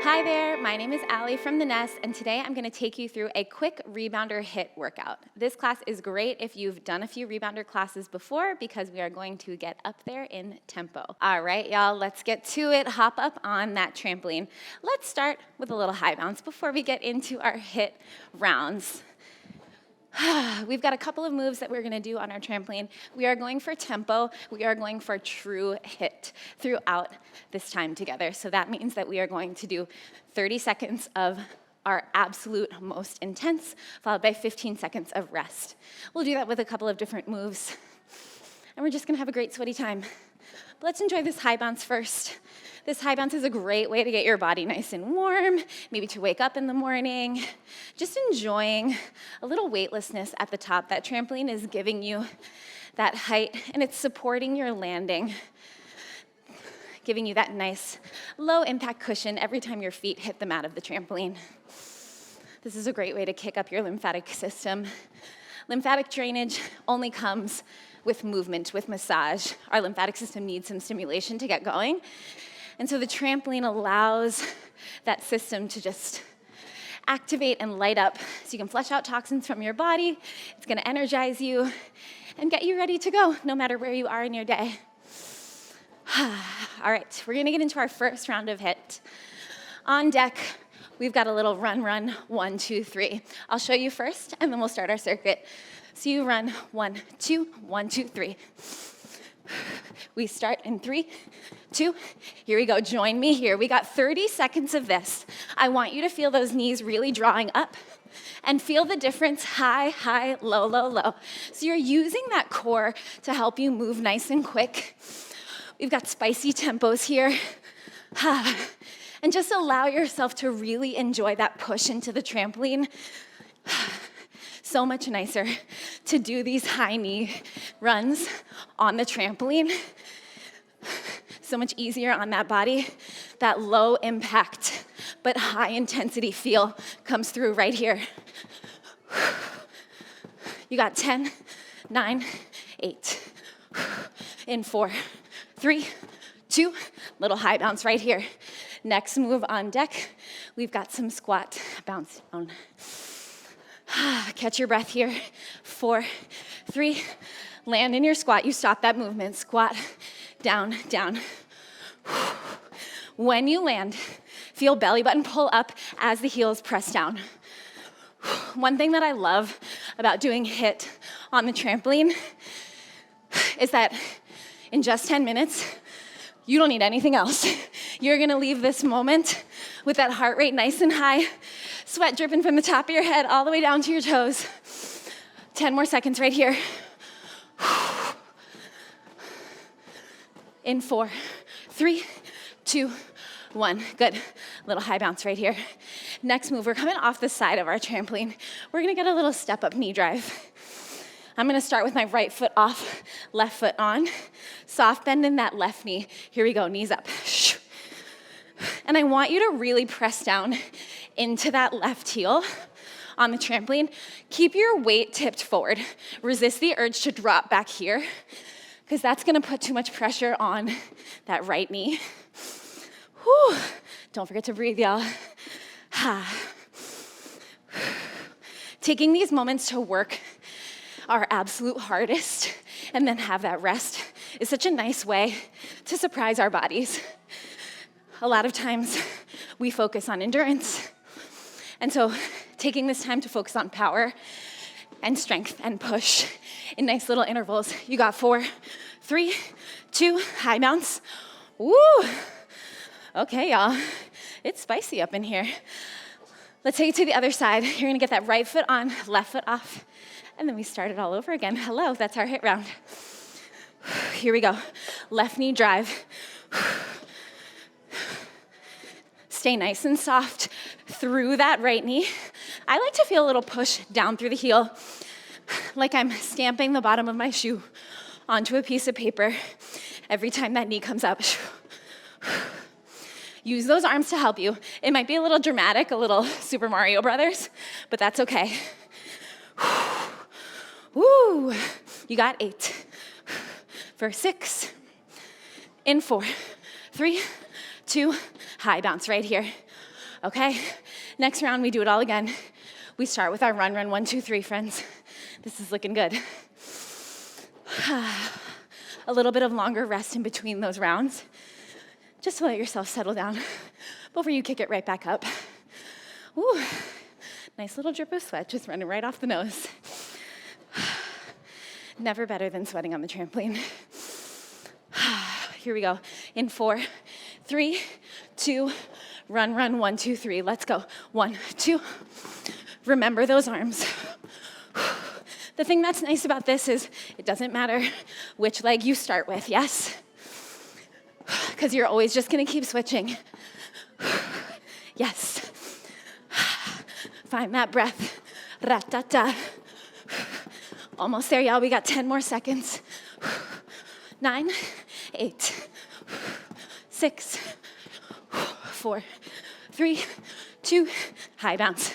Hi there, my name is Allie from the NESS, and today I'm going to take you through a quick rebounder HIIT workout. This class is great if you've done a few rebounder classes before because we are going to get up there in tempo. All right, y'all, let's get to it. Hop up on that trampoline. Let's start with a little high bounce before we get into our HIIT rounds. We've got a couple of moves that we're going to do on our trampoline. We are going for tempo. We are going for true HIIT throughout this time together. So that means that we are going to do 30 seconds of our absolute most intense, followed by 15 seconds of rest. We'll do that with a couple of different moves. And we're just going to have a great sweaty time. But let's enjoy this high bounce first. This high bounce is a great way to get your body nice and warm, maybe to wake up in the morning, just enjoying a little weightlessness at the top. That trampoline is giving you that height, and it's supporting your landing, giving you that nice low impact cushion every time your feet hit the mat of the trampoline. This is a great way to kick up your lymphatic system. Lymphatic drainage only comes with movement, with massage. Our lymphatic system needs some stimulation to get going. And so the trampoline allows that system to just activate and light up so you can flush out toxins from your body. It's going to energize you and get you ready to go no matter where you are in your day. All right, we're going to get into our first round of HIIT. On deck, we've got a little run, 1, 2, 3. I'll show you first, and then we'll start our circuit. So you run 1, 2, 1, 2, 3. We start in 3, 2, here we go. Join me here. We got 30 seconds of this. I want you to feel those knees really drawing up and feel the difference, high, high, low, low, low. So you're using that core to help you move nice and quick. We've got spicy tempos here. And just allow yourself to really enjoy that push into the trampoline. So much nicer to do these high knee runs on the trampoline. So much easier on that body. That low impact but high intensity feel comes through right here. You got 10, 9, 8. In 4, 3, 2, little high bounce right here. Next move on deck, we've got some squat bounce down. Catch your breath here. 4, 3, land in your squat. You stop that movement. Squat, down, down. When you land, feel belly button pull up as the heels press down. One thing that I love about doing HIIT on the trampoline is that in just 10 minutes, you don't need anything else. You're gonna leave this moment with that heart rate nice and high, sweat dripping from the top of your head all the way down to your toes. 10 more seconds right here. In 4, 3, 2, 1. Good. Little high bounce right here. Next move, we're coming off the side of our trampoline. We're gonna get a little step up knee drive. I'm gonna start with my right foot off, left foot on. Soft bend in that left knee. Here we go, knees up. And I want you to really press down into that left heel on the trampoline. Keep your weight tipped forward. Resist the urge to drop back here because that's gonna put too much pressure on that right knee. Whew. Don't forget to breathe, y'all. Taking these moments to work our absolute hardest and then have that rest is such a nice way to surprise our bodies. A lot of times we focus on endurance. And so taking this time to focus on power and strength and push in nice little intervals. You got 4, 3, 2, high bounce. Woo! Okay, y'all, it's spicy up in here. Let's take it to the other side. You're gonna get that right foot on, left foot off, and then we start it all over again. Hello, that's our HIIT round. Here we go. Left knee drive. Stay nice and soft through that right knee. I like to feel a little push down through the heel, like I'm stamping the bottom of my shoe onto a piece of paper every time that knee comes up. Use those arms to help you. It might be a little dramatic, a little Super Mario Brothers, but that's okay. Woo! You got 8. For 6. In 4, 3, 2, high bounce right here. Okay, next round, we do it all again. We start with our run, 1, 2, 3, friends. This is looking good. A little bit of longer rest in between those rounds, just to let yourself settle down before you kick it right back up. Ooh, nice little drip of sweat just running right off the nose. Never better than sweating on the trampoline. Here we go. In 4, 3, 2, run, 1, 2, 3. Let's go. 1, 2. Remember those arms. The thing that's nice about this is it doesn't matter which leg you start with, yes? Because you're always just gonna keep switching. Yes. Find that breath. Ra-ta-ta. Almost there, y'all. We got 10 more seconds. 9, 8, 6, 4, 3, 2, high bounce.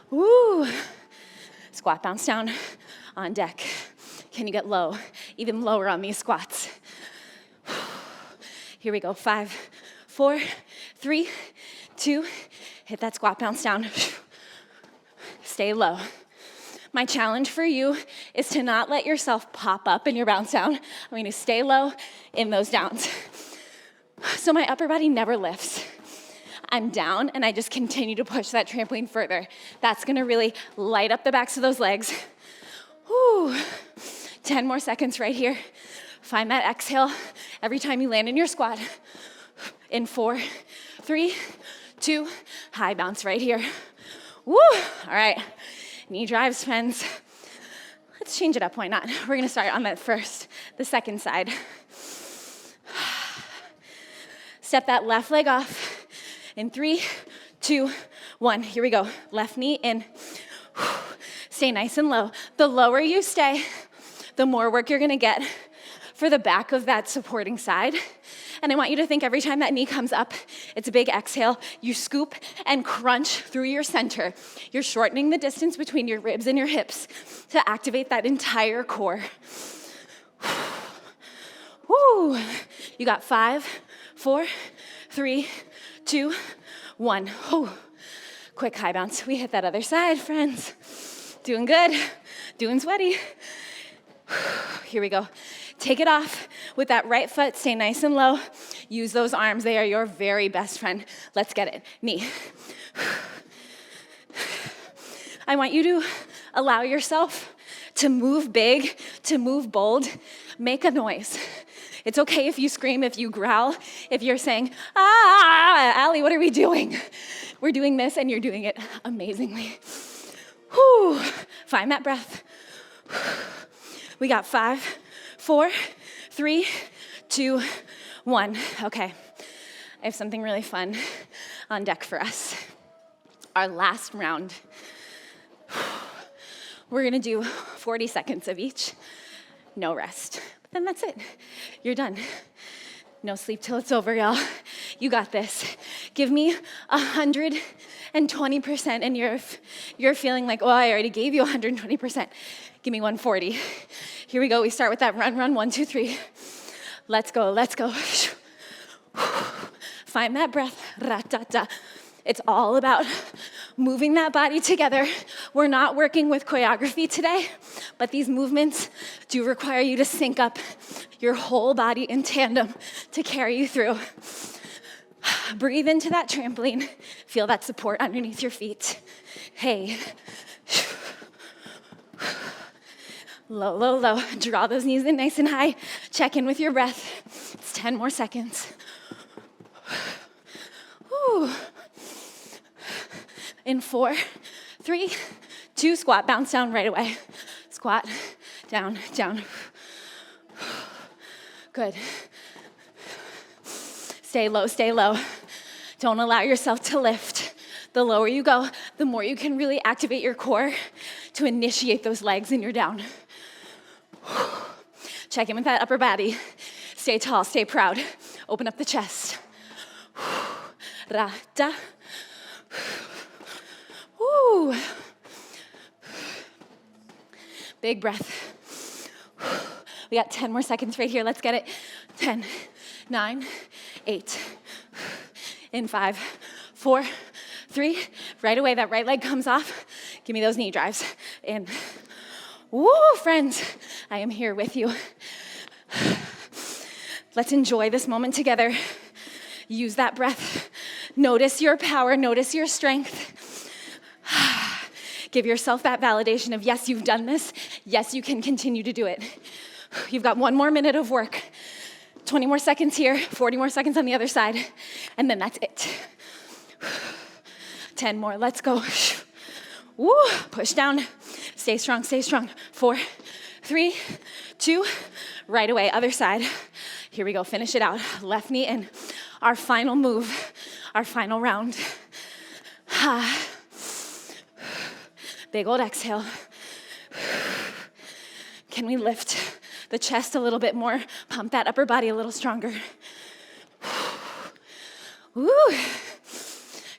Woo. Squat bounce down on deck. Can you get low? Even lower on these squats. Here we go. 5, 4, 3, 2, hit that squat bounce down. Stay low. My challenge for you is to not let yourself pop up in your bounce down. I'm going to stay low in those downs. So my upper body never lifts. I'm down and I just continue to push that trampoline further. That's gonna really light up the backs of those legs. Whew. 10 more seconds right here. Find that exhale every time you land in your squat. In 4, 3, 2, high bounce right here. Woo! All right, knee drives, friends. Let's change it up, why not? We're gonna start on the second side. Step that left leg off. In 3, 2, 1, here we go. Left knee in. Stay nice and low. The lower you stay, the more work you're gonna get for the back of that supporting side. And I want you to think every time that knee comes up, it's a big exhale. You scoop and crunch through your center. You're shortening the distance between your ribs and your hips to activate that entire core. Woo! You got 5, 4, 3, 2, 1. Oh, quick high bounce. We hit that other side, friends. Doing good, doing sweaty. Here we go. Take it off with that right foot. Stay nice and low. Use those arms. They are your very best friend. Let's get it. Knee. I want you to allow yourself to move big, to move bold. Make a noise. It's okay if you scream, if you growl, if you're saying, Allie, what are we doing? We're doing this and you're doing it amazingly. Whew. Find that breath. We got 5, 4, 3, 2, 1. Okay, I have something really fun on deck for us. Our last round. We're gonna do 40 seconds of each, no rest. But then that's it, you're done. No sleep till it's over, y'all. You got this. Give me 120%, and you're feeling like, oh, I already gave you 120%. Give me 140. Here we go, we start with that run, 1, 2, 3. Let's go. Find that breath, ra-ta-ta. It's all about moving that body together. We're not working with choreography today, but these movements do require you to sync up your whole body in tandem to carry you through. Breathe into that trampoline. Feel that support underneath your feet. Hey. Low, low, low. Draw those knees in nice and high. Check in with your breath. It's 10 more seconds. Whew. In 4, 3, 2, squat, bounce down right away. Squat, down, down. Good. Stay low, stay low. Don't allow yourself to lift. The lower you go, the more you can really activate your core to initiate those legs and you're down. Check in with that upper body. Stay tall, stay proud. Open up the chest. Ra-ta. Woo. Big breath. We got 10 more seconds right here. Let's get it. 10, 9, 8. In 5, 4, 3. Right away, that right leg comes off. Give me those knee drives. In. Woo, friends, I am here with you. Let's enjoy this moment together. Use that breath. Notice your power, notice your strength. Give yourself that validation of, yes, you've done this. Yes, you can continue to do it. You've got 1 more minute of work. 20 more seconds here, 40 more seconds on the other side, and then that's it. 10 more, let's go. Woo, push down. Stay strong, stay strong. 4, 3, 2, right away, other side. Here we go, finish it out. Left knee in. Our final move, our final round. Big old exhale. Can we lift the chest a little bit more? Pump that upper body a little stronger. Woo.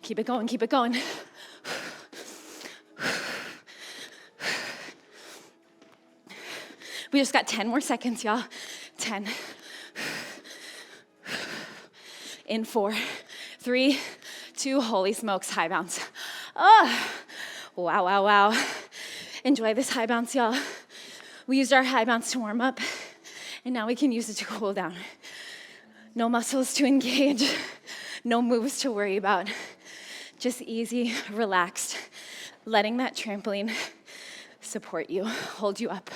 Keep it going, keep it going. We just got 10 more seconds, y'all. 10. In 4, 3, 2, holy smokes, high bounce. Oh, wow, wow, wow. Enjoy this high bounce, y'all. We used our high bounce to warm up, and now we can use it to cool down. No muscles to engage, no moves to worry about. Just easy, relaxed, letting that trampoline support you, hold you up.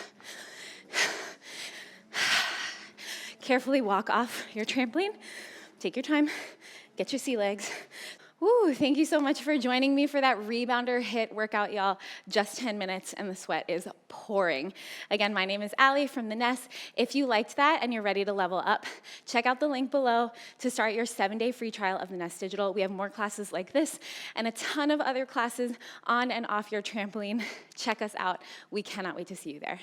Carefully walk off your trampoline. Take your time, get your sea legs. Woo, thank you so much for joining me for that rebounder HIIT workout, y'all. Just 10 minutes and the sweat is pouring. Again, my name is Allie from the NESS. If you liked that and you're ready to level up, check out the link below to start your 7-day free trial of the NESS Digital. We have more classes like this and a ton of other classes on and off your trampoline. Check us out. We cannot wait to see you there.